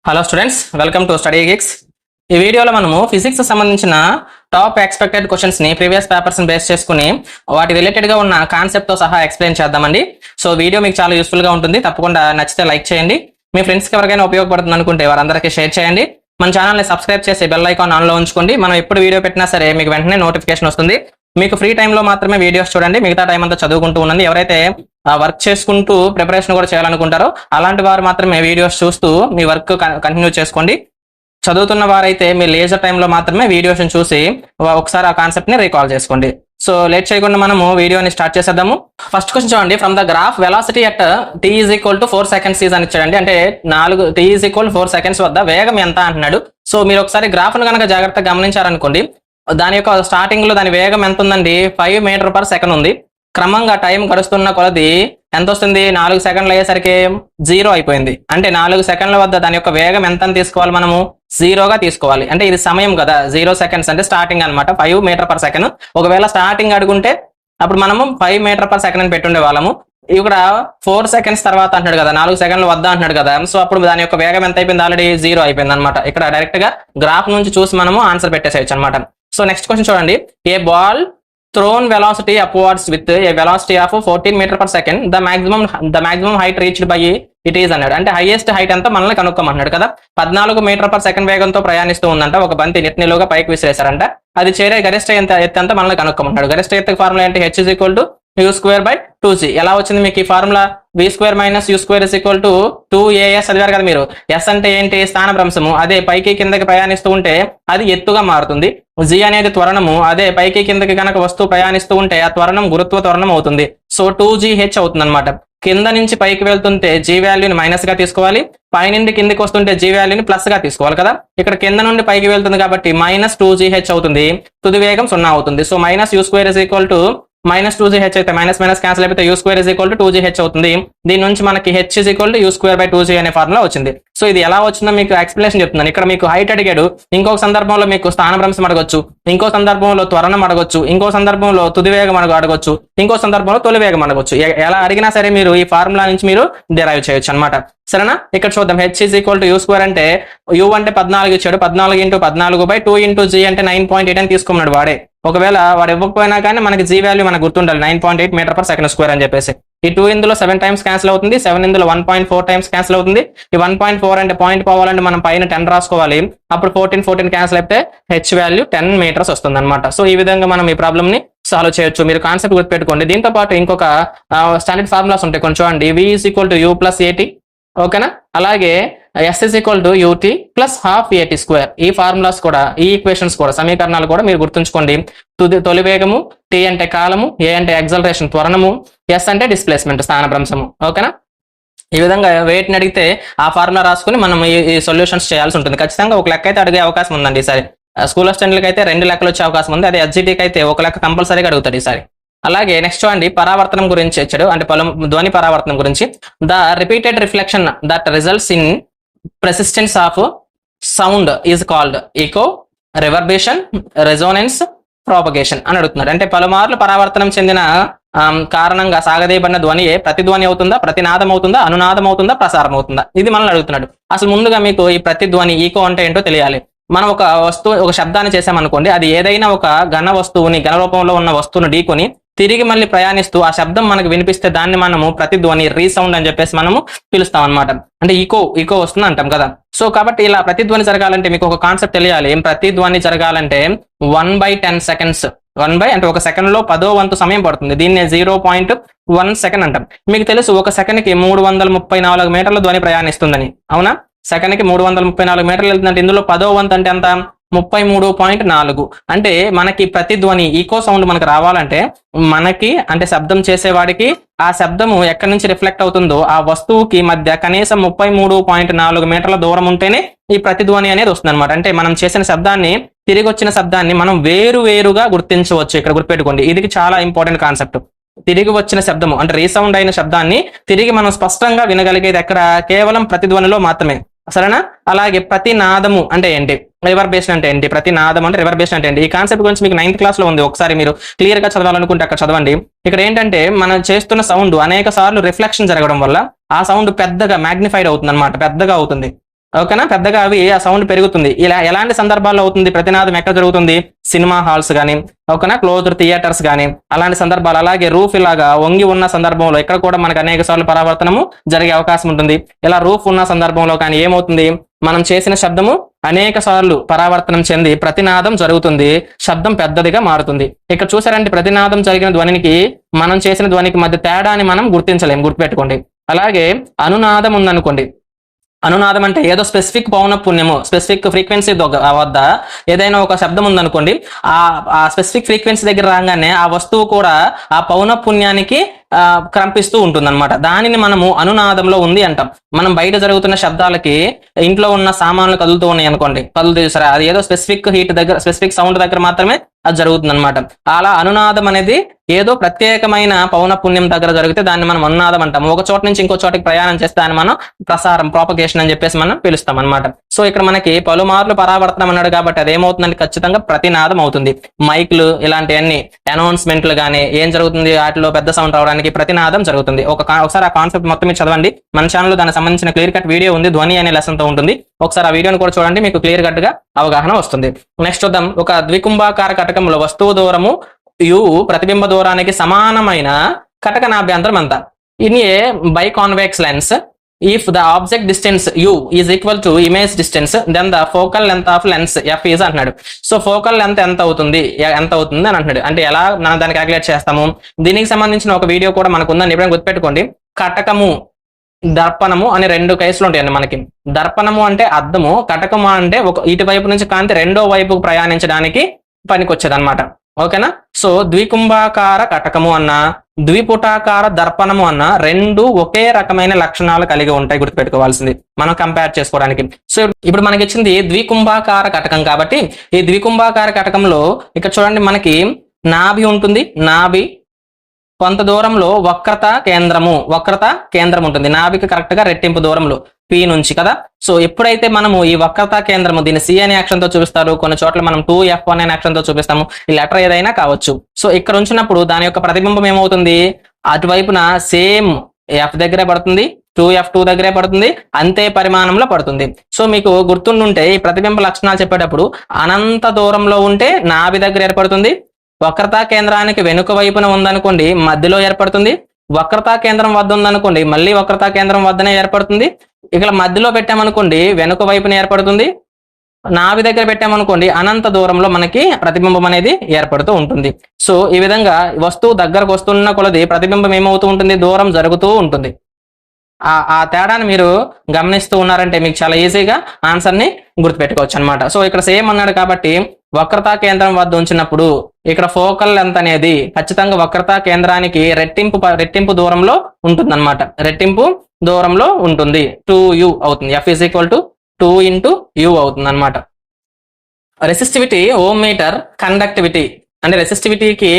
Hello students, welcome to Study Geeks. ఈ వీడియోలో మనము ఫిజిక్స్ సంబంధించిన టాప్ ఎక్స్పెక్టెడ్ క్వశ్చన్స్ ని ప్రీవియస్ పేపర్స్ ని బేస్ చేసుకుని వాటి రిలేటెడ్ గా ఉన్న కాన్సెప్ట్ తో సహా ఎక్స్ప్లెయిన్ చేద్దామండి. సో వీడియో మీకు చాలా యూస్ఫుల్ గా ఉంటుంది. తప్పకుండా నచ్చితే లైక్ చేయండి. మీ ఫ్రెండ్స్ కి ఎవరికైనా ఉపయోగపడుతుంది అనుకుంటే వారందరికీ షేర్ చేయండి. మన ఛానల్ ని సబ్స్క్రైబ్ చేసి బెల్ ఐకాన్ ఆన్ లో ఉంచుకోండి. మనం ఎప్పుడు వీడియో పెట్టినా సరే మీకు వెంటనే నోటిఫికేషన్ వస్తుంది. మీకు ఫ్రీ టైంలో మాత్రమే వీడియోస్ చూడండి, మిగతా టైం అంతా చదువుకుంటూ ఉండండి. ఎవరైతే వర్క్ చేసుకుంటూ ప్రిపరేషన్ కూడా చేయాలనుకుంటారో అలాంటి వారు మాత్రమే వీడియోస్ చూస్తూ మీ వర్క్ కంటిన్యూ చేసుకోండి. చదువుతున్న వారైతే మీ లేజర్ టైంలో మాత్రమే వీడియోస్ చూసి ఒకసారి ఆ కాన్సెప్ట్ ని రీకాల్ చేసుకోండి. సో లేట్ చేయకుండా మనము వీడియోని స్టార్ట్ చేసేద్దాము. ఫస్ట్ క్వశ్చన్ చూడండి. From the graph velocity at t is equal to 4 seconds అని ఇచ్చాడండి. అంటే t ఈజ్ ఈక్వల్ 4 seconds వద్ద వేగం ఎంత అంటున్నాడు. సో మీరు ఒకసారి గ్రాఫ్ ను కనుక జాగ్రత్తగా గమనించారనుకోండి, దాని యొక్క స్టార్టింగ్ లో దాని వేగం ఎంత ఉందండి, 5 meter/second ఉంది. క్రమంగా టైం గడుస్తున్న కొలది ఎంత వస్తుంది, 4 seconds అయ్యేసరికి 0 అయిపోయింది. అంటే 4 seconds వద్ద దాని యొక్క వేగం ఎంత తీసుకోవాలి, మనము 0గా తీసుకోవాలి. అంటే ఇది సమయం కదా, 0 seconds అంటే స్టార్టింగ్ అనమాట, 5 meter/second. ఒకవేళ స్టార్టింగ్ అడుగుంటే అప్పుడు మనము 5 meter/second అని పెట్టుండే వాళ్ళము. ఇక్కడ 4 seconds తర్వాత అంటున్నాడు కదా, 4 seconds వద్ద అంటున్నాడు కదా. సో అప్పుడు దాని యొక్క వేగం ఎంత అయిపోయింది, ఆల్రెడీ 0 అయిపోయింది అనమాట. ఇక్కడ డైరెక్ట్ గా గ్రాఫ్ నుంచి చూసి మనము ఆన్సర్ పెట్టేసేయచ్చు అనమాట. సో నెక్స్ట్ క్వశ్చన్ చూడండి. A ball thrown velocity upwards with a velocity of 14 meter/second, the maximum height reached by it is అన్నాడు. అంటే హైయెస్ట్ హైట్ ఎంత మనల్ని కనుక్కోమన్నాడు కదా. 14 meter/second వేగంతో ప్రయాణిస్తూ ఉందంట. ఒక బంతి నిలువుగా పైకి విసిరేశారంట. అది చేరే గరిష్ట ఎత్తు ఎంత మనల్ని కనుక్కోమన్నాడు. గరిష్ట ఎత్తు ఫార్ములా ఏంటి, h = u²/2g. ఎలా వచ్చింది మీకు ఈ ఫార్ములా, v² - u² = 2as చదివారు కదా మీరు. s అంటే ఏంటి, స్థానభ్రంశము. అదే పైకి కిందకి ప్రయాణిస్తూ ఉంటే అది ఎత్తుగా మారుతుంది. g అనేది త్వరణము. అదే పైకి కిందకి కనుక వస్తువు ప్రయాణిస్తూ ఉంటే ఆ త్వరణం గురుత్వ త్వరణం అవుతుంది. సో 2gh అవుతుంది అనమాట. కింద నుంచి పైకి వెళ్తుంటే g వాల్యూని మైనస్ గా తీసుకోవాలి, పై నుండి కిందకి వస్తుంటే g వాల్యూని ప్లస్ గా తీసుకోవాలి కదా. ఇక్కడ కింద నుండి పైకి వెళ్తుంది కాబట్టి -2gh అవుతుంది. తుది వేగం 0 అవుతుంది. సో -u² -2gh అయితే మైనస్ క్యాన్సిల్ అయిపోతే u² 2gh అవుతుంది. దీని నుంచి మనకి h u²/2g అనే ఫార్ములా వచ్చింది. సో ఇది ఎలా వచ్చిందో మీకు ఎక్స్ప్లెనేషన్ చెప్తున్నాను. ఇక్కడ మీకు హైట్ అడిగాడు, ఇంకొక సందర్భంలో మీకు స్థానభ్రంశం అడగొచ్చు, ఇంకో సందర్భంలో త్వరణం అడగొచ్చు, ఇంకో సందర్భంలో తుది వేగం అడగొచ్చు, ఇంకో సందర్భంలో తొలి వేగం అడగొచ్చు. ఎలా అడిగినా సరే మీరు ఈ ఫార్ములా నుంచి మీరు డిరైవ్ చేయొచ్చు అనమాట. సరేనా, ఇక్కడ చూద్దాం. h u² అంటే u అంటే 14 ఇచ్చాడు, 14 × 14/2 × g అంటే 9.8 అని తీసుకున్నాడు వాడే. ఒకవేళ వాడు ఇవ్వకపోయినా కానీ మనకి g వాల్యూ మనకు గుర్తుండాలి, 9.8 meter/second² అని చెప్పేసి. ఈ 2 ఇందులో 7 times క్యాన్సిల్ అవుతుంది, 7 ఇందులో 1.4 times క్యాన్సిల్ అవుతుంది. ఈ 1.4 అంటే పాయింట్ పోవాలంటే మనం పైన 10 రాసుకోవాలి. అప్పుడు 14 క్యాన్సిల్ అయితే h వాల్యూ 10 meters వస్తుంది అనమాట. సో ఈ విధంగా మనం ఈ ప్రాబ్లమ్ ని సాల్వ్ చేయొచ్చు. మీరు కాన్సెప్ట్ గుర్తుపెట్టుకోండి. దీంతో పాటు ఇంకొక స్టాండర్డ్ ఫార్ములాస్ ఉంటాయి కొంచెం అండి. v = u + at, ఓకేనా. అలాగే s = ut + ½ at². ఈ ఫార్ములాస్ కూడా, ఈ ఈక్వేషన్స్ కూడా, సమీకరణాలు కూడా మీరు గుర్తుంచుకోండి. తొలి వేగము, t అంటే కాలము, a అంటే యాక్సలరేషన్ త్వరణము, s అంటే డిస్ప్లేస్మెంట్ స్థానభ్రంశము, ఓకేనా. ఈ విధంగా వెయిట్ని అడిగితే ఆ ఫార్ములా రాసుకుని మనం ఈ సొల్యూషన్స్ చేయాల్సి ఉంటుంది. ఖచ్చితంగా ఒక లెక్క అయితే అడిగే అవకాశం ఉందండి ఈసారి. స్కూల్ అసిస్టెంట్లకి అయితే 2 లెక్కలు వచ్చే అవకాశం ఉంది. అదే ఎస్జిటికి అయితే ఒక లెక్క కంపల్సరీగా అడుగుతాడు ఈసారి. అలాగే నెక్స్ట్ చూడండి, పరావర్తనం గురించి ఇచ్చాడు. అంటే ధ్వని పరావర్తనం గురించి. The repeated reflection that results in persistence of sound is called echo, reverberation, resonance, propagation అని అడుగుతున్నాడు. అంటే పలుమార్లు పరావర్తనం చెందిన కారణంగా సాగదీయబడిన ధ్వనియే ప్రతిధ్వని అవుతుందా, ప్రతినాదం అవుతుందా, అనునాదం అవుతుందా, ప్రసారం అవుతుందా, ఇది మనల్ని అడుగుతున్నాడు. అసలు ముందుగా మీకు ఈ ప్రతిధ్వని, ఈకో అంటే ఏంటో తెలియాలి. మనం ఒక వస్తువు, ఒక శబ్దాన్ని చేసామనుకోండి, అది ఏదైనా ఒక ఘన వస్తువుని, ఘన రూపంలో ఉన్న వస్తువును ఢీకొని తిరిగి మళ్ళీ ప్రయాణిస్తూ ఆ శబ్దం మనకు వినిపిస్తే దాన్ని మనము ప్రతిధ్వని, రీసౌండ్ అని చెప్పేసి మనము పిలుస్తాం అనమాట. అంటే ఈకో వస్తుంది అంటాం కదా. సో కాబట్టి ఇలా ప్రతిధ్వని జరగాలంటే మీకు ఒక కాన్సెప్ట్ తెలియాలి. ఏం ప్రతిధ్వని జరగాలంటే 1/10 seconds, అంటే ఒక సెకండ్ లో 10వ వంతు సమయం పడుతుంది. దీన్ని 0.1 second అంటాం. మీకు తెలుసు ఒక సెకండ్ కి 334 మీటర్ల ధ్వని ప్రయాణిస్తుందని, అవునా. సెకండ్ కి 334 మీటర్లు వెళ్తుందంటే ఇందులో 10వ వంతు అంటే ఎంత, 33.4. అంటే మనకి ప్రతిధ్వని, ఈకో సౌండ్ మనకు రావాలంటే మనకి, అంటే శబ్దం చేసేవాడికి ఆ శబ్దము ఎక్కడి నుంచి రిఫ్లెక్ట్ అవుతుందో ఆ వస్తువుకి మధ్య కనీసం 33.4 మీటర్ల దూరం ఉంటేనే ఈ ప్రతిధ్వని అనేది వస్తుంది అనమాట. అంటే మనం చేసిన శబ్దాన్ని, తిరిగి వచ్చిన శబ్దాన్ని మనం వేరుగా గుర్తించవచ్చు. ఇక్కడ గుర్తుపెట్టుకోండి, ఇది చాలా ఇంపార్టెంట్ కాన్సెప్ట్. తిరిగి వచ్చిన శబ్దము అంటే రీసౌండ్ అయిన శబ్దాన్ని తిరిగి మనం స్పష్టంగా వినగలిగేది ఎక్కడ, కేవలం ప్రతిధ్వనిలో మాత్రమే. సరేనా. అలాగే ప్రతినాదము అంటే ఏంటి, రివర్బేషన్ అంటే ఏంటి, ప్రతినాదం అంటే రివర్బేషన్ అంటే ఏంటి, ఈ కాన్సెప్ట్ గురించి మీకు 9th క్లాస్ లో ఉంది. ఒకసారి మీరు క్లియర్ గా చదవాలనుకుంటే అక్కడ చదవండి. ఇక్కడ ఏంటంటే మనం చేస్తున్న సౌండ్ అనేక సార్లు రిఫ్లెక్షన్ జరగడం వల్ల ఆ సౌండ్ పెద్దగా మ్యాగ్నిఫైడ్ అవుతుంది అనమాట, పెద్దగా అవుతుంది. ఓకేనా, పెద్దగా అవి ఆ సౌండ్ పెరుగుతుంది. ఇలా ఎలాంటి సందర్భాల్లో అవుతుంది ప్రతినాదం? ఎక్కడ జరుగుతుంది? సినిమా హాల్స్ కానీ, ఓకేనా, క్లోజ్డ్ థియేటర్స్ కానీ, అలాంటి సందర్భాలు. అలాగే రూఫ్ ఇలాగా వంగి ఉన్న సందర్భంలో ఇక్కడ కూడా మనకు అనేక సార్లు పరావర్తనము జరిగే అవకాశం ఉంటుంది. ఇలా రూఫ్ ఉన్న సందర్భంలో కానీ ఏమవుతుంది? మనం చేసిన శబ్దము అనేక సార్లు పరావర్తనం చెంది ప్రతినాదం జరుగుతుంది, శబ్దం పెద్దదిగా మారుతుంది. ఇక్కడ చూసారంటే ప్రతినాదం జరిగిన ధ్వనికి మనం చేసిన ధ్వనికి మధ్య తేడాని మనం గుర్తించలేం, గుర్తుపెట్టుకోండి. అలాగే అనునాదం ఉందనుకోండి. అనునాదం అంటే ఏదో స్పెసిఫిక్ పౌనఃపున్యము, స్పెసిఫిక్ ఫ్రీక్వెన్సీ వద్ద ఏదైనా ఒక శబ్దం ఉందనుకోండి, ఆ స్పెసిఫిక్ ఫ్రీక్వెన్సీ దగ్గర రాగానే ఆ వస్తువు కూడా ఆ పౌనఃపున్యానికి కంపిస్తూ ఉంటుంది అనమాట. దానిని మనము అనునాదంలో ఉంది అంటాం. మనం బయట జరుగుతున్న శబ్దాలకి ఇంట్లో ఉన్న సామాన్లు కదులుతూ ఉన్నాయి అనుకోండి, కదులుతూ సరే, అది ఏదో స్పెసిఫిక్ హీట్ దగ్గర, స్పెసిఫిక్ సౌండ్ దగ్గర మాత్రమే అది జరుగుతుంది అనమాట. అలా అనునాదం అనేది ఏదో ప్రత్యేకమైన పౌనఃపున్యం దగ్గర జరిగితే దాన్ని మనం అనునాదం అంటాము. ఒక చోట నుంచి ఇంకో చోటికి ప్రయాణం చేస్తే దాన్ని మనం ప్రసారం, ప్రాపగేషన్ అని చెప్పేసి మనం పిలుస్తాం అనమాట. సో ఇక్కడ మనకి పలుమార్లు పరావర్తనం అన్నాడు కాబట్టి అదేమవుతుందంటే ఖచ్చితంగా ప్రతినాదం అవుతుంది. మైక్లు ఇలాంటివన్నీ అనౌన్స్మెంట్లు కానీ ఏం జరుగుతుంది, వాటిలో పెద్ద సౌండ్ రావడానికి ప్రతినాదం జరుగుతుంది. ఒకసారి ఆ కాన్సెప్ట్ మొత్తం మీరు చదవండి. మన ఛానల్లో దానికి సంబంధించిన క్లియర్ కట్ వీడియో ఉంది, ధ్వని అనే లెసన్ తో ఉంటుంది. ఒకసారి ఆ వీడియోని కూడా చూడండి, మీకు క్లియర్ కట్ గా అవగాహన వస్తుంది. నెక్స్ట్ చూద్దాం. ఒక ద్వికుంభాకార కటకంలో వస్తువు దూరము యు ప్రతిబింబ దూరానికి సమానమైన కటక నాభ్యంతరం ఎంత? In a biconvex lens, if the object distance u is equal to image distance, then the focal length of lens f is అంటున్నాడు. సో ఫోకల్ లెంత్ ఎంత అవుతుంది అని అంటున్నాడు. అంటే ఎలా మనం దాన్ని క్యాలిక్యులేట్ చేస్తాము? దీనికి సంబంధించిన ఒక వీడియో కూడా మనకు ఉందని ఎప్పుడైనా గుర్తుపెట్టుకోండి. కటకము, దర్పణము అనే రెండు కేసులు ఉంటాయండి మనకి. దర్పణము అంటే అద్దము, కటకము అంటే ఒక ఇటువైపు నుంచి కాంతి రెండో వైపుకు ప్రయాణించడానికి పనికొచ్చేది అనమాట. ఓకేనా. సో ద్వికుంభాకార కటకము అన్న, ద్విపుటాకార దర్పణము అన్న రెండు ఒకే రకమైన లక్షణాలు కలిగి ఉంటాయి, గుర్తుపెట్టుకోవాల్సింది మనం కంపేర్ చేసుకోవడానికి. సో ఇప్పుడు మనకి ఇచ్చింది ద్వికుంభాకార కటకం కాబట్టి ఈ ద్వికుంభాకార కటకంలో ఇక్కడ చూడండి మనకి నాభి ఉంటుంది. నాభి కొంత దూరంలో వక్రత కేంద్రం ఉంటుంది. నాభికి కరెక్ట్ గా రెట్టింపు దూరంలో పి నుంచి కదా. సో ఎప్పుడైతే మనము ఈ వక్రతా కేంద్రము, దీన్ని సి అనే యాక్షన్ తో చూపిస్తారు, కొన్ని చోట్ల మనం 2f1 అనే యాక్షన్ తో చూపిస్తాము, ఈ లెటర్ ఏదైనా కావచ్చు. సో ఇక్కడ ఉంచినప్పుడు దాని యొక్క ప్రతిబింబం ఏమవుతుంది? అటువైపున సేమ్ ఎఫ్ దగ్గరే పడుతుంది, 2f2 దగ్గరే పడుతుంది, అంతే పరిమాణంలో పడుతుంది. సో మీకు గుర్తుండుంటే ఈ ప్రతిబింబ లక్షణాలు చెప్పేటప్పుడు అనంత దూరంలో ఉంటే నాభి దగ్గర ఏర్పడుతుంది, వక్రతా కేంద్రానికి వెనుక వైపున ఉందనుకోండి మధ్యలో ఏర్పడుతుంది, వక్రతా కేంద్రం వద్ద ఉందనుకోండి మళ్ళీ వక్రతా కేంద్రం వద్దనే ఏర్పడుతుంది, ఇక్కడ మధ్యలో పెట్టామనుకోండి వెనుక వైపున ఏర్పడుతుంది, నాభి దగ్గర పెట్టామనుకోండి అనంత దూరంలో మనకి ప్రతిబింబం అనేది ఏర్పడుతూ ఉంటుంది. సో ఈ విధంగా వస్తువు దగ్గరకు వస్తున్న కొలది ప్రతిబింబం ఏమవుతూ ఉంటుంది? దూరం జరుగుతూ ఉంటుంది. ఆ తేడాన్ని మీరు గమనిస్తూ ఉన్నారంటే మీకు చాలా ఈజీగా ఆన్సర్ ని గుర్తుపెట్టుకోవచ్చు అనమాట. సో ఇక్కడ సేమ్ అన్నాడు కాబట్టి వక్రతా కేంద్రం వద్ద ఉంచినప్పుడు ఇక్కడ ఫోకల్ లెంత్ అనేది ఖచ్చితంగా వక్రతా కేంద్రానికి రెట్టింపు దూరంలో ఉంటుంది అనమాట. రెట్టింపు దూరంలో ఉంటుంది, 2u అవుతుంది. f is equal to 2 into u అవుతుంది అనమాట. రెసిస్టివిటీ ఓం మీటర్, కండక్టివిటీ అంటే రెసిస్టివిటీకి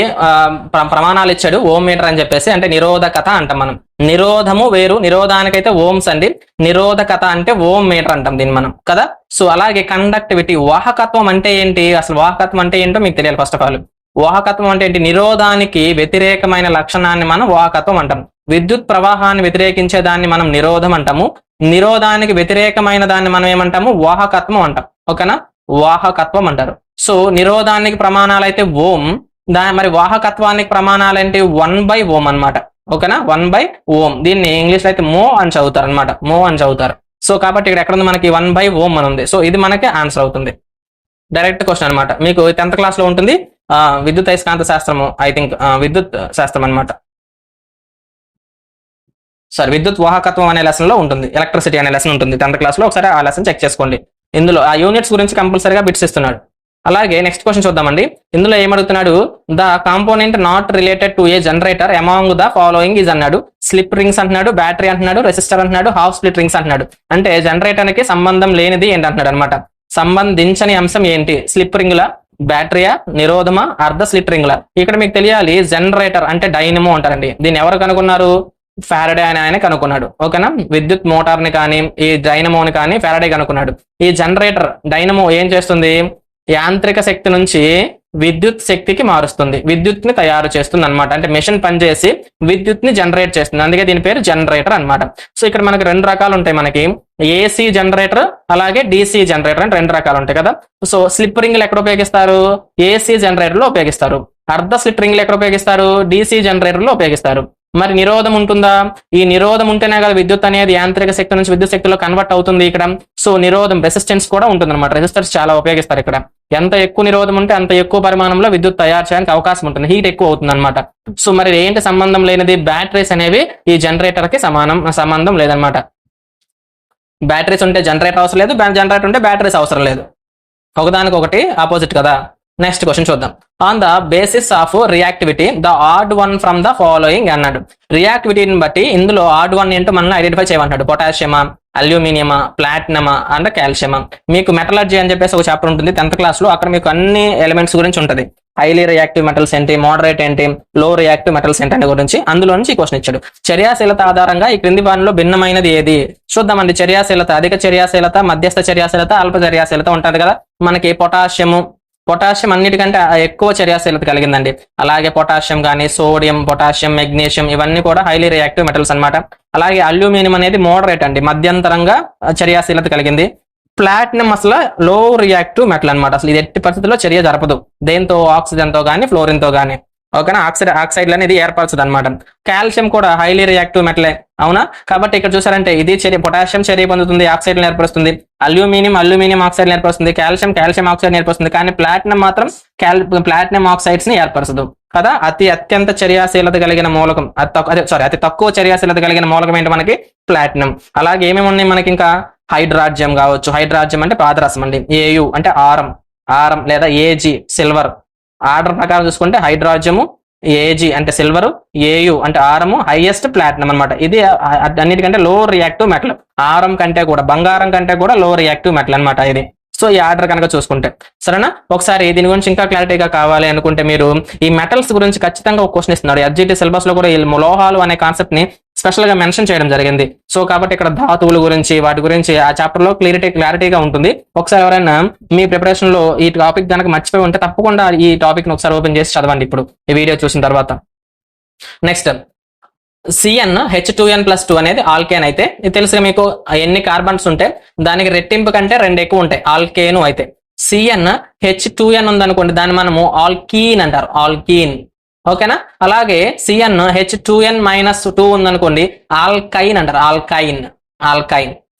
ప్రమాణాలు ఇచ్చాడు ఓం మీటర్ అని చెప్పేసి. అంటే నిరోధకత అంటాం మనం. నిరోధము వేరు, నిరోధానికైతే ఓమ్స్ అండి, నిరోధకత అంటే ఓం మీటర్ అంటాం దీన్ని మనం కదా. సో అలాగే కండక్టివిటీ, వాహకత్వం అంటే ఏంటి? అసలు వాహకత్వం అంటే ఏంటో మీకు తెలియాలి ఫస్ట్ ఆఫ్ ఆల్. వాహకత్వం అంటే ఏంటి? నిరోధానికి వ్యతిరేకమైన లక్షణాన్ని మనం వాహకత్వం అంటాం. విద్యుత్ ప్రవాహాన్ని వ్యతిరేకించే దాన్ని మనం నిరోధం అంటాము. నిరోధానికి వ్యతిరేకమైన దాన్ని మనం ఏమంటాము? వాహకత్వం అంటాం. ఓకేనా, వాహకత్వం అంటారు. సో నిరోధానికి ప్రమాణాలు అయితే ఓం, మరి వాహకత్వానికి ప్రమాణాలు ఏంటి? 1/ఓం అనమాట. ఓకేనా, 1/ఓం. దీన్ని ఇంగ్లీష్ లో అయితే మో అని చదువుతారు అనమాట, మో అని చదువుతారు. సో కాబట్టి ఇక్కడ ఎక్కడ ఉంది మనకి 1/ఓం అని ఉంది. సో ఇది మనకి ఆన్సర్ అవుతుంది. డైరెక్ట్ క్వశ్చన్ అనమాట. మీకు 10th క్లాస్ లో ఉంటుంది విద్యుత్ అయస్కాంత శాస్త్రము, ఐ థింక్ విద్యుత్ శాస్త్రం అనమాట. సారీ, విద్యుత్ వాహకత్వం అనే లెసన్ లో ఉంటుంది, ఎలక్ట్రిసిటీ అనే లెసన్ ఉంటుంది 10th క్లాస్ లో. ఒకసారి ఆ లెసన్ చెక్ చేసుకోండి. ఇందులో ఆ యూనిట్స్ గురించి కంపల్సరీగా బిట్స్ ఇస్తున్నాడు. అలాగే నెక్స్ట్ క్వశ్చన్ చూద్దామండి. ఇందులో ఏమడుగుతున్నాడు? The component not related to a generator among the following is అన్నాడు. స్లిప్ రింగ్స్ అంటున్నాడు, బ్యాటరీ అంటున్నాడు, రెసిస్టర్ అంటున్నాడు, హాఫ్ స్ప్లిట్ రింగ్స్ అంటున్నాడు. అంటే జనరేటర్ కి సంబంధం లేనిది ఏంటి అంటున్నాడు అనమాట. సంబంధించని అంశం ఏంటి? స్లిప్ రింగుల, బ్యాటరీయా, నిరోధమా, అర్ధ స్లిట్ రింగుల? ఇక్కడ మీకు తెలియాలి జనరేటర్ అంటే డైనమో అంటారండి. దీన్ని ఎవరు కనుగొన్నారు? ఫారడే అని ఆయన కనుక్కున్నాడు. ఓకేనా, విద్యుత్ మోటార్ ని కానీ ఈ డైనమోని కానీ ఫారడే కనుక్కున్నాడు. ఈ జనరేటర్ డైనమో ఏం చేస్తుంది? యాంత్రిక శక్తి నుంచి విద్యుత్ శక్తికి మారుస్తుంది, విద్యుత్ ని తయారు చేస్తుంది అనమాట. అంటే మెషిన్ పనిచేసి విద్యుత్ ని జనరేట్ చేస్తుంది, అందుకే దీని పేరు జనరేటర్ అనమాట. సో ఇక్కడ మనకి రెండు రకాలు ఉంటాయి, మనకి ఏసీ జనరేటర్ అలాగే డిసి జనరేటర్ అని రెండు రకాలు ఉంటాయి కదా. సో స్లిప్ రింగ్లు ఎక్కడ ఉపయోగిస్తారు? ఏసీ జనరేటర్ లో ఉపయోగిస్తారు. అర్ధ స్లిప్ రింగ్లు ఎక్కడ ఉపయోగిస్తారు? డిసి జనరేటర్ లో ఉపయోగిస్తారు. మరి నిరోధం ఉంటుందా? ఈ నిరోధం ఉంటేనే కదా విద్యుత్ అనేది యాంత్రిక శక్తి నుంచి విద్యుత్ శక్తిలో కన్వర్ట్ అవుతుంది ఇక్కడ. సో నిరోధం రెసిస్టెన్స్ కూడా ఉంటుంది అనమాట. రెసిస్టర్స్ చాలా ఉపయోగిస్తారు ఇక్కడ. ఎంత ఎక్కువ నిరోధం ఉంటే అంత ఎక్కువ పరిమాణంలో విద్యుత్ తయారు చేయడానికి అవకాశం ఉంటుంది, హీట్ ఎక్కువ అవుతుంది అనమాట. సో మరి ఏంటి సంబంధం లేనిది? బ్యాటరీస్ అనేవి ఈ జనరేటర్ కి సంబంధం లేదనమాట. బ్యాటరీస్ ఉంటే జనరేటర్ అవసరం లేదు, జనరేటర్ ఉంటే బ్యాటరీస్ అవసరం లేదు, ఒకదానికొకటి ఆపోజిట్ కదా. నెక్స్ట్ క్వశ్చన్ చూద్దాం. On the basis of reactivity the odd one from the following అన్నాడు. రియాక్టివిటీని బట్టి ఇందులో ఆడ్ వన్ ఏంటో మనం ఐడెంటిఫై చేయమంటాడు. పొటాషియమా, అల్యూమినియమా, ప్లాటినమా అండ్ కాల్షియమా. మీకు మెటలర్జీ అని చెప్పేసి ఒక చాప్టర్ ఉంటుంది 10th క్లాస్ లో, అక్కడ మీకు అన్ని ఎలిమెంట్స్ గురించి ఉంటుంది. హైలీ రియాక్టివ్ మెటల్స్ ఏంటి, మోడరేట్ ఏంటి, లో రియాక్టివ్ మెటల్స్ ఏంటి అనే గురించి అందులో నుంచి ఈ క్వశ్చన్ ఇచ్చాడు. చర్యాశీలత ఆధారంగా ఈ క్రింది వారిలో భిన్నమైనది ఏది? చూద్దామండి. చర్యాశీలత, అధిక చర్యాశీలత, మధ్యస్థ చర్యాశీలత, అల్ప చర్యాశీలత ఉంటుంది కదా. మనకి పొటాషియం అన్నిటికంటే ఎక్కువ చర్యాశీలత కలిగిందండి. అలాగే పొటాషియం కానీ, సోడియం, పొటాషియం, మెగ్నీషియం ఇవన్నీ కూడా హైలీ రియాక్టివ్ మెటల్స్ అనమాట. అలాగే అల్యూమినియం అనేది మోడరేట్ అండి, మధ్యంతరంగా చర్యాశీలత కలిగింది. ప్లాటినం అసలు లో రియాక్టివ్ మెటల్ అనమాట. అసలు ఇది ఎట్టి పరిస్థితుల్లో చర్య జరపదు దేంతో, ఆక్సిజన్ తో కానీ ఫ్లోరిన్ తో కానీ. ఓకేనా, ఆక్సైడ్ అనేది ఏర్పరచదు అనమాట. కాల్షియం కూడా హైలీ రియాక్టివ్ మెటలే, అవునా. కాబట్టి ఇక్కడ చూసారంటే ఇది పొటాషియం చర్య పొందుతుంది, ఆక్సైడ్ ఏర్పరుస్తుంది. అల్యూమినియం ఆక్సైడ్ ఏర్పరుస్తుంది. కాల్షియం ఆక్సైడ్ ఏర్పరుస్తుంది. కానీ ప్లాటినం మాత్రం ప్లాటినం ఆక్సైడ్స్ ని ఏర్పరచదు కదా. అత్యంత చర్యాశీలత కలిగిన మూలకం, అతి తక్కువ చర్యాశీలత కలిగిన మూలకం ఏంటి మనకి? ప్లాటినం. అలాగే ఏమేమి ఉన్నాయి మనకి ఇంకా? హైడ్రాజియం కావచ్చు. హైడ్రాజియం అంటే పాదరసం అండి. ఏయు అంటే ఆరం లేదా ఏజీ సిల్వర్. ఆర్డర్ ప్రకారం చూసుకుంటే హైడ్రాజియము, ఏజీ అంటే సిల్వర్, ఏయు అంటే ఆరము, హైయెస్ట్ ప్లాటినం అనమాట. ఇది అన్నిటికంటే లో రియాక్టివ్ మెటల్. ఆరం కంటే కూడా, బంగారం కంటే కూడా లో రియాక్టివ్ మెటల్ అనమాట ఇది. సో ఈ ఆర్డర్ కనుక చూసుకుంటే సరేనా. ఒకసారి దీని గురించి ఇంకా క్లారిటీగా కావాలి అనుకుంటే మీరు ఈ మెటల్స్ గురించి ఖచ్చితంగా ఒక క్వశ్చన్ ఇస్తున్నాడు. ఎస్జిటి సిలబస్ లో కూడా ఈ లోహాలు అనే కాన్సెప్ట్ ని స్పెషల్ గా మెన్షన్ చేయడం జరిగింది. సో కాబట్టి ఇక్కడ ధాతువుల గురించి వాటి గురించి ఆ చాప్టర్ లో క్లారిటీగా ఉంటుంది. ఒకసారి ఎవరైనా మీ ప్రిపరేషన్ లో ఈ టాపిక్ కనుక మర్చిపోయి ఉంటే తప్పకుండా ఈ టాపిక్ ని ఒకసారి ఓపెన్ చేసి చదవండి ఇప్పుడు ఈ వీడియో చూసిన తర్వాత. నెక్స్ట్ CnH2n+2 అనేది ఆల్కేన్ అయితే ఇది తెలుసుగా మీకు. ఎన్ని కార్బన్స్ ఉంటే దానికి రెట్టింపు కంటే 2 ఎక్కువ ఉంటాయి ఆల్కేను అయితే. CnH2n ఉందనుకోండి, దాన్ని మనము ఆల్కీన్ అంటారు, ఆల్కీన్. ఓకేనా. అలాగే CnH2n-2 ఉందనుకోండి, ఆల్కైన్ అంటారు, ఆల్కైన్.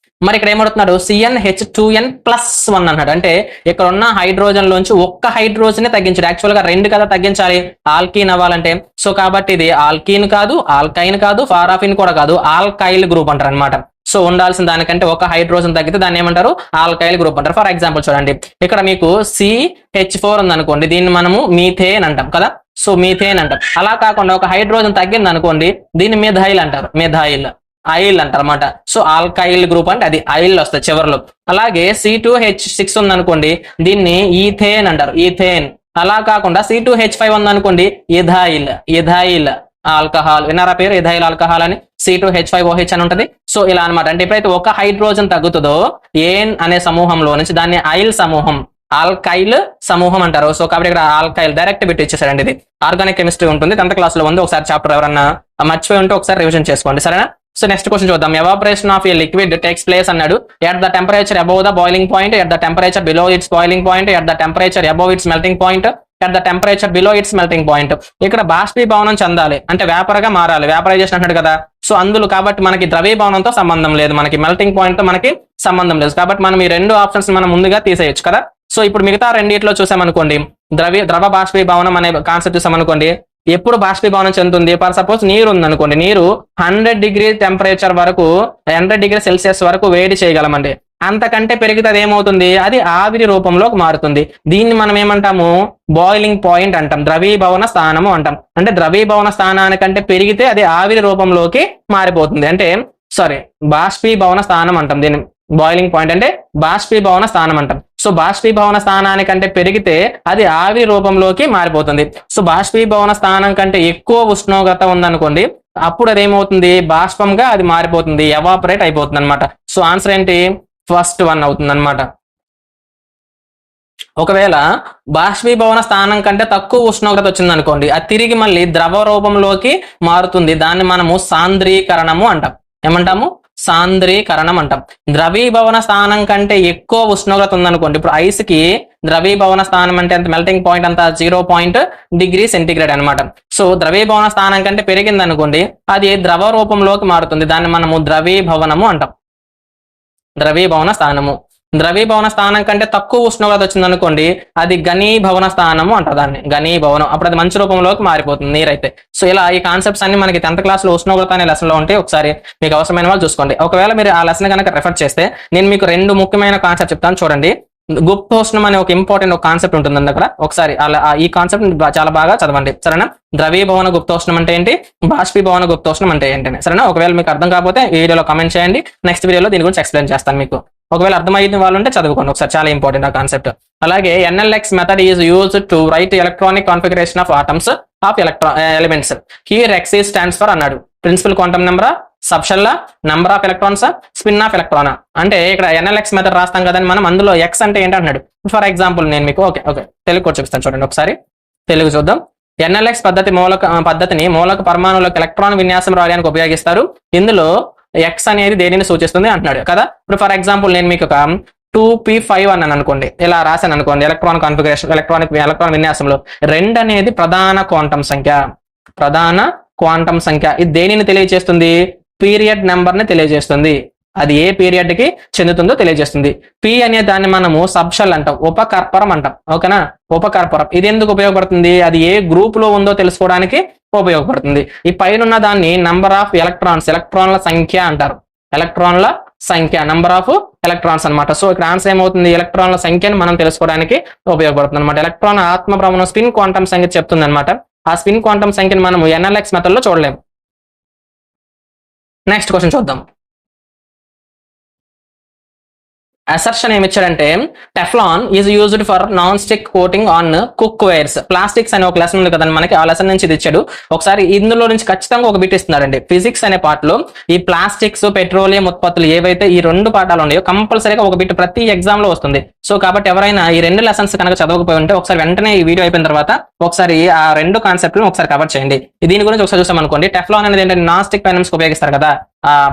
మరి ఇక్కడ ఏమడుతున్నాడు? CnH2n+1 అన్నాడు. అంటే ఇక్కడ ఉన్న హైడ్రోజన్ లోంచి ఒక్క హైడ్రోజన్ తగ్గించాడు. యాక్చువల్ గా 2 కదా తగ్గించాలి ఆల్కీన్ అవ్వాలంటే. సో కాబట్టి ఇది ఆల్కీన్ కాదు, ఆల్కైన్ కాదు, ఫారాఫిన్ కూడా కాదు, ఆల్కైల్ గ్రూప్ అంటారు అనమాట. సో ఉండాల్సిన దానికంటే ఒక హైడ్రోజన్ తగ్గితే దాన్ని ఏమంటారు? ఆల్కైల్ గ్రూప్ అంటారు. ఫర్ ఎగ్జాంపుల్ చూడండి, ఇక్కడ మీకు CH4 ఉందనుకోండి, దీన్ని మనము మీథేన్ అంటాం కదా. సో మీథేన్ అంటాం. అలా కాకుండా ఒక హైడ్రోజన్ తగ్గింది అనుకోండి, దీన్ని మిథైల్ అంటారు, ఐల్ అంటారు అనమాట. సో ఆల్కైల్ గ్రూప్ అంటే అది ఐల్ వస్తుంది చివరిలో. అలాగే C2H6 ఉందనుకోండి, దీన్ని ఈథేన్ అంటారు, ఈథేన్. అలా కాకుండా C2H5 ఉందనుకోండి, ఇథైల్ ఆల్కహాల్. విన్నారా పేరు? ఇథైల్ ఆల్కహాల్ అని. C2H5OH అని ఉంటుంది. సో ఇలా అనమాట. అంటే ఎప్పుడైతే ఒక హైడ్రోజన్ తగ్గుతుందో ఏన్ అనే సమూహంలో నుంచి దాన్ని ఐల్ సమూహం, ఆల్కైల్ సమూహం అంటారు. సో కాబట్టి ఇక్కడ ఆల్కైల్ డైరెక్ట్ బిట్ ఇచ్చేసారండి. ఇది ఆర్గానిక్ కెమిస్ట్రీ ఉంటుంది 10th క్లాస్ లో ఉంది. ఒకసారి చాప్టర్ ఎవరన్నా మర్చిపోయి ఉంటే ఒకసారి రివిజన్ చేసుకోండి, సరేనా. సో నెక్స్ట్ క్వశ్చన్ చూద్దాం. Evaporation of a liquid takes place అన్నాడు at the temperature above the boiling point, at the temperature below its boiling point, at the temperature above its melting point, at the temperature below its melting point. ఇక్కడ బాష్పీభవనం చెందాలి అంటే vapour గా మారాలి, vaporisation అంటాడు కదా. So అందులో కాబట్టి మనకి ద్రవీభవనంతో సంబంధం లేదు, మనకి మెల్టింగ్ పాయింట్ తో మనకి సంబంధం లేదు. కాబట్టి మనం ఈ 2 ఆప్షన్స్ మనం ముందుగా తీసేయచ్చు కదా. సో ఇప్పుడు మిగతా రెండిట్లో చూసామనుకోండి, ద్రవ బాష్పీభవనం అనే కాన్సెప్ట్ చూసామనుకోండి, ఎప్పుడు బాష్పీభవనం చెందుతుంది? ఫర్ సపోజ్ నీరు ఉందనుకోండి, నీరు 100 డిగ్రీ టెంపరేచర్ వరకు, 100 డిగ్రీ సెల్సియస్ వరకు వేడి చేయగలమండి. అంతకంటే పెరిగితే అది ఏమవుతుంది? అది ఆవిరి రూపంలోకి మారుతుంది. దీన్ని మనం ఏమంటాము? బాయిలింగ్ పాయింట్ అంటాం, ద్రవీభవన స్థానము అంటాం. అంటే ద్రవీభవన స్థానానికంటే పెరిగితే అది ఆవిరి రూపంలోకి మారిపోతుంది. అంటే బాష్పీభవన స్థానం అంటాం దీన్ని. బాయిలింగ్ పాయింట్ అంటే బాష్పీభవన స్థానం అంటాం. సో బాష్పీభవన స్థానానికంటే పెరిగితే అది ఆవిరి రూపంలోకి మారిపోతుంది. సో బాష్పీభవన స్థానం కంటే ఎక్కువ ఉష్ణోగ్రత ఉందనుకోండి, అప్పుడు అది ఏమవుతుంది? బాష్పంగా అది మారిపోతుంది, ఎవాపరేట్ అయిపోతుంది అనమాట. సో ఆన్సర్ ఏంటి? ఫస్ట్ 1 అవుతుంది అనమాట. ఒకవేళ బాష్పీభవన స్థానం కంటే తక్కువ ఉష్ణోగ్రత వచ్చింది అనుకోండి, అది తిరిగి మళ్ళీ ద్రవ రూపంలోకి మారుతుంది. దాన్ని మనము సాంద్రీకరణము అంటాం. ఏమంటాము? సాంద్రీకరణం అంటాం. ద్రవీభవన స్థానం కంటే ఎక్కువ ఉష్ణోగ్రత ఉందనుకోండి, ఇప్పుడు ఐస్ కి ద్రవీభవన స్థానం అంటే ఎంత, మెల్టింగ్ పాయింట్ అంతా 0.0 అనమాట. సో ద్రవీభవన స్థానం కంటే పెరిగింది అనుకోండి, అది ద్రవ రూపంలోకి మారుతుంది. దాన్ని మనము ద్రవీభవనము అంటాం. ద్రవీభవన స్థానము. ద్రవీభవన స్థానం కంటే తక్కువ ఉష్ణోగ్రత వచ్చిందనుకోండి, అది ఘనీభవన స్థానము అంటారు. దాన్ని ఘనీభవనం. అప్పుడు అది మంచు రూపంలోకి మారిపోతుంది నీరైతే. సో ఇలా ఈ కాన్సెప్ట్స్ అన్ని మనకి 10th క్లాస్ లో ఉష్ణోగ్రత అనే లెసన్ లో ఉంటే ఒకసారి మీకు అవసరమైన వాళ్ళు చూసుకోండి. ఒకవేళ మీరు ఆ లెసన్ కనుక రెఫర్ చేస్తే నేను మీకు 2 ముఖ్యమైన కాన్సెప్ట్ చెప్తాను, చూడండి. గుప్తోష్ణం అనే ఒక ఇంపార్టెంట్ ఒక కాన్సెప్ట్ ఉంటుంది అక్కడ. ఒకసారి అలా ఈ కాన్సెప్ట్ చాలా బాగా చదవండి, సరేనా? ద్రవీభవన గుప్తోష్ణం అంటే ఏంటి, బాష్పీభవన గుప్తోష్ణం అంటే ఏంటి, సరేనా? ఒకవేళ మీకు అర్థం కాకపోతే ఈ వీడియోలో కామెంట్ చేయండి, నెక్స్ట్ వీడియోలో దీని గురించి ఎక్స్ప్లెయిన్ చేస్తాను మీకు. ఒకవేళ అర్థమైంది వాళ్ళు ఉంటే చదువుకోండి ఒకసారి, చాలా ఇంపార్టెంట్ ఆ కాన్సెప్ట్. అలాగే NLX method is used to write electronic configuration of atoms of elements. Here X stands for అన్నాడు principal quantum number, subshell, number of electrons, spin of electron. అంటే ఇక్కడ NLX మెథడ్ రాస్తాం కదండి మనం, అందులో X అంటే ఏంటి అన్నాడు. ఫర్ ఎగ్జాంపుల్ నేను మీకు ఓకే తెలుగు కూడా చూపిస్తాను, చూడండి ఒకసారి తెలుగు చూద్దాం. NLX పద్ధతిని మూలక పరమాణువులకు ఎలక్ట్రాన్ విన్యాసం రాయడానికి ఉపయోగిస్తారు. ఇందులో X అనేది దేనిని సూచిస్తుంది అంటున్నాడు కదా. ఇప్పుడు ఫర్ ఎగ్జాంపుల్ నేను మీకు ఒక 2p5 అన్నాను అనుకోండి, ఇలా రాశాను అనుకోండి. ఎలక్ట్రాన్ కాన్ఫిగరేషన్, ఎలక్ట్రాన్ విన్యాసంలో 2 అనేది ప్రధాన క్వాంటం సంఖ్య. ఇది దేనిని తెలియజేస్తుంది? పీరియడ్ నెంబర్ ని తెలియజేస్తుంది. అది ఏ పీరియడ్ కి చెందుతుందో తెలియజేస్తుంది. పి అనే దాన్ని మనము సబ్షెల్ అంటాం, ఉపకర్పరం అంటాం. ఓకేనా? ఉపకర్పరం. ఇది ఎందుకు ఉపయోగపడుతుంది? అది ఏ గ్రూప్ లో ఉందో తెలుసుకోవడానికి ఉపయోగపడుతుంది. ఈ పైన దాన్ని నంబర్ ఆఫ్ ఎలక్ట్రాన్ల సంఖ్య అంటారు. ఎలక్ట్రాన్ల సంఖ్య, నంబర్ ఆఫ్ ఎలక్ట్రాన్స్ అనమాట. సో ఇక్కడ ఆన్సర్ ఏమవుతుంది? ఎలక్ట్రాన్ల సంఖ్యను మనం తెలుసుకోవడానికి ఉపయోగపడుతుంది అనమాట. ఎలక్ట్రాన్ ఆత్మ భ్రమణం స్పిన్ క్వాంటం సంఖ్య చెప్తుంది అనమాట. ఆ స్పిన్ క్వాంటం సంఖ్యను మనం NLX మెథడ్ లో చూడలేము. నెక్స్ట్ క్వశ్చన్ చూద్దాం. అసర్షన్ ఏమి ఇచ్చాడంటే, Teflon is used for non stick coating on cookwares. Plastics అనే ఒక లెసన్ ఉంది కదండి మనకి, ఆ లెసన్ నుంచి ఇది ఇచ్చాడు. ఒకసారి ఇందులో నుంచి ఖచ్చితంగా ఒక బిట్ ఇస్తున్నాడండి. ఫిజిక్స్ అనే పార్ట్ లో ఈ ప్లాస్టిక్స్, పెట్రోలియం ఉత్పత్తులు ఏవైతే ఈ 2 పాఠాలు ఉన్నాయో కంపల్సరీగా ఒక బిట్ ప్రతి ఎగ్జామ్ లో వస్తుంది. సో కాబట్టి ఎవరైనా ఈ 2 లెసన్స్ కనుక చదవకపోయి ఉంటే ఒకసారి వెంటనే ఈ వీడియో అయిపోయిన తర్వాత ఒకసారి ఆ 2 కాన్సెప్ట్లను ఒకసారి కవర్ చేయండి. దీని గురించి ఒకసారి చూసాం అనుకోండి. టెఫ్లాన్ అనేది ఏంటంటే నాన్ స్టిక్ ఫైనమ్స్ ఉపయోగిస్తారు కదా,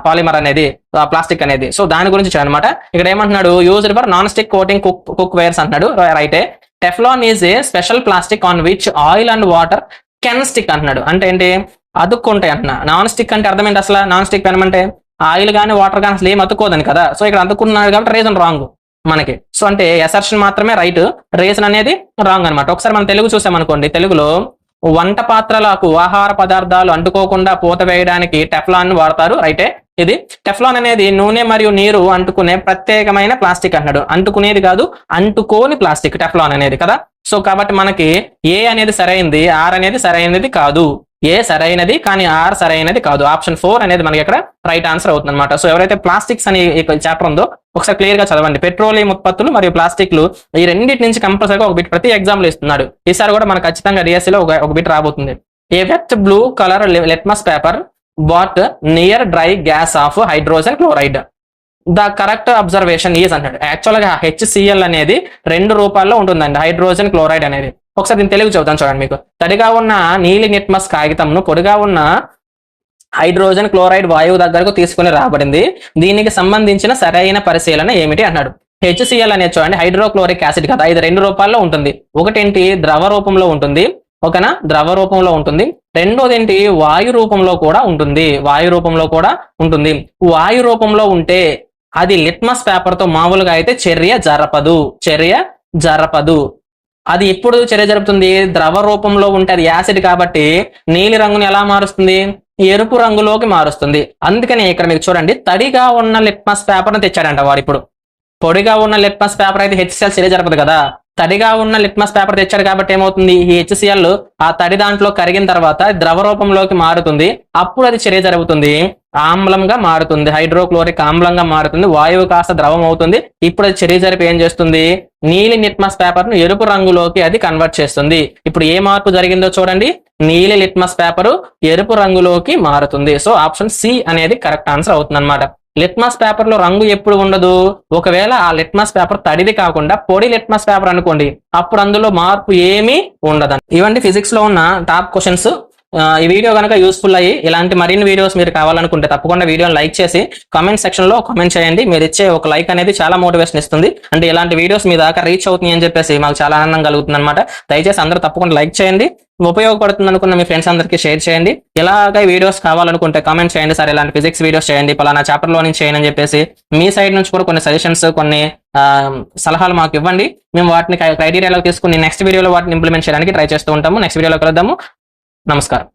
పాలిమర్ అనేది, ప్లాస్టిక్ అనేది. సో దాని గురించి అనమాట. ఇక్కడ ఏమంటున్నాడు? Used for non stick coating cookwares అంటున్నాడు. రైటే. Teflon is a special plastic on which oil and water can stick అంటున్నాడు. అంటే ఏంటి? అతుక్కుంటాయి అంటున్నా. నాన్ స్టిక్ అంటే అర్థం ఏంటి అసలు? నాన్ స్టిక్ పెనం అంటే ఆయిల్ కానీ వాటర్ కానీ అసలు ఏం అతుక్కోదని కదా. సో ఇక్కడ అతుక్కున్నాడు కాబట్టి రీజన్ రాంగ్ మనకి. సో అంటే అసర్షన్ మాత్రమే రైట్, రీజన్ అనేది రాంగ్ అనమాట. ఒకసారి మనం తెలుగు చూసామనుకోండి. తెలుగులో వంట పాత్రలకు ఆహార పదార్థాలు అంటుకోకుండా పూత వేయడానికి టెఫ్లాన్ వాడతారు. రైటే. ఇది టెఫ్లాన్ అనేది నూనె మరియు నీరు అంటుకునే ప్రత్యేకమైన ప్లాస్టిక్ అంటున్నాడు. అంటుకునేది కాదు, అంటుకోని ప్లాస్టిక్ టెఫ్లాన్ అనేది కదా. సో కాబట్టి మనకి ఏ అనేది సరైనది, ఆర్ అనేది సరైనది కాదు. ఏ సరైనది కానీ ఆర్ సరైనది కాదు. ఆప్షన్ 4 అనేది మనకి ఇక్కడ రైట్ ఆన్సర్ అవుతుంది అనమాట. సో ఎవరైతే ప్లాస్టిక్స్ అనే చాప్టర్ ఉందో ఒకసారి క్లియర్ గా చదవండి. పెట్రోలియం ఉత్పత్తులు మరియు ప్లాస్టిక్లు ఈ రెండింటి నుంచి కంపల్సరీగా ఒక బిట్ ప్రతి ఎగ్జామ్ లో ఇస్తున్నాడు. ఈసారి కూడా మనకు ఖచ్చితంగా డిఎస్సీలో ఒక బిట్ రాబోతుంది. A wet blue colour litmus paper brought near dry gas of hydrogen chloride. The correct observation is అంటాడు. యాక్చువల్ గా HCl అనేది 2 రూపాల్లో ఉంటుందండి, హైడ్రోజన్ క్లోరైడ్ అనేది. ఒకసారి దీన్ని తెలుగు చెబుతాను చూడండి మీకు. తడిగా ఉన్న నీలి నిట్మస్ కాగితంను పొడిగా ఉన్న హైడ్రోజన్ క్లోరైడ్ వాయువు దగ్గరకు తీసుకుని రాబడింది. దీనికి సంబంధించిన సరైన పరిశీలన ఏమిటి అన్నాడు. HCl అనేది చూడండి హైడ్రోక్లోరిక్ యాసిడ్ కదా, ఇది 2 రూపాల్లో ఉంటుంది. ఒకటేంటి? ద్రవ రూపంలో ఉంటుంది. ఓకేనా? ద్రవ రూపంలో ఉంటుంది. రెండోది ఏంటి? వాయు రూపంలో కూడా ఉంటుంది. వాయు రూపంలో ఉంటే అది లిట్మస్ పేపర్ తో మామూలుగా అయితే చర్య జరపదు. అది ఎప్పుడు చర్య జరుపుతుంది? ద్రవ రూపంలో ఉంటే అది యాసిడ్ కాబట్టి నీలి రంగుని ఎలా మారుస్తుంది? ఎరుపు రంగులోకి మారుస్తుంది. అందుకని ఇక్కడ మీకు చూడండి, తడిగా ఉన్న లిట్మస్ పేపర్ ని తెచ్చాడంట వాడు. ఇప్పుడు పొడిగా ఉన్న లిట్మస్ పేపర్ అయితే HCl చర్య జరపదు కదా. తడిగా ఉన్న లిట్మస్ పేపర్ తెచ్చాడు కాబట్టి ఏమవుతుంది? ఈ HCl ఆ తడి దాంట్లో కరిగిన తర్వాత ద్రవ రూపంలోకి మారుతుంది. అప్పుడు అది చర్య జరుగుతుంది, ఆమ్లంగా మారుతుంది, హైడ్రోక్లోరిక్ ఆమ్లంగా మారుతుంది, వాయువు కాస్త ద్రవం అవుతుంది. ఇప్పుడు అది చర్య జరిపి ఏం చేస్తుంది? నీలి లిట్మస్ పేపర్ ను ఎరుపు రంగులోకి అది కన్వర్ట్ చేస్తుంది. ఇప్పుడు ఏ మార్పు జరిగిందో చూడండి, నీలి లిట్మస్ పేపర్ ఎరుపు రంగులోకి మారుతుంది. సో ఆప్షన్ C అనేది కరెక్ట్ ఆన్సర్ అవుతుంది అనమాట. లిట్మస్ పేపర్ లో రంగు ఎప్పుడు ఉండదు? ఒకవేళ ఆ లిట్మస్ పేపర్ తడిది కాకుండా పొడి లిట్మస్ పేపర్ అనుకోండి, అప్పుడు అందులో మార్పు ఏమీ ఉండదు. ఇవండి ఫిజిక్స్ లో ఉన్న టాప్ క్వశ్చన్స్. ఈ వీడియో కనుక యూస్ఫుల్ అయ్యి ఇలాంటి మరిన్ని వీడియోస్ మీరు కావాలనుకుంటే తప్పకుండా వీడియోని లైక్ చేసి కామెంట్ సెక్షన్ లో కామెంట్ చేయండి. మీరు ఇచ్చే ఒక లైక్ అనేది చాలా మోటివేషన్ ఇస్తుంది. అంటే ఇలాంటి వీడియోస్ మీ దాకా రీచ్ అవుతుంది అని చెప్పేసి మాకు చాలా ఆనందం కలుగుతుంది అనమాట. దయచేసి అందరూ తప్పకుండా లైక్ చేయండి. ఉపయోగపడుతుంది అనుకున్న మీ ఫ్రెండ్స్ అందరికీ షేర్ చేయండి. ఇలాగ వీడియోస్ కావాలనుకుంటే కామెంట్ చేయండి, సార్ ఇలాంటి ఫిజిక్స్ వీడియోస్ చేయండి, పలానా చాప్టర్ లో నుంచి చేయండి అని చెప్పేసి మీ సైడ్ నుంచి కూడా కొన్ని సజెషన్స్, కొన్ని సలహాలు మాకు ఇవ్వండి. మేము వాటిని క్రైటీరియాలో తీసుకుని నెక్స్ట్ వీడియోలో వాటిని ఇంప్లిమెంట్ చేయడానికి ట్రై చేస్తూ ఉంటాము. నెక్స్ట్ వీడియోలో కలుద్దాము. నమస్కారం.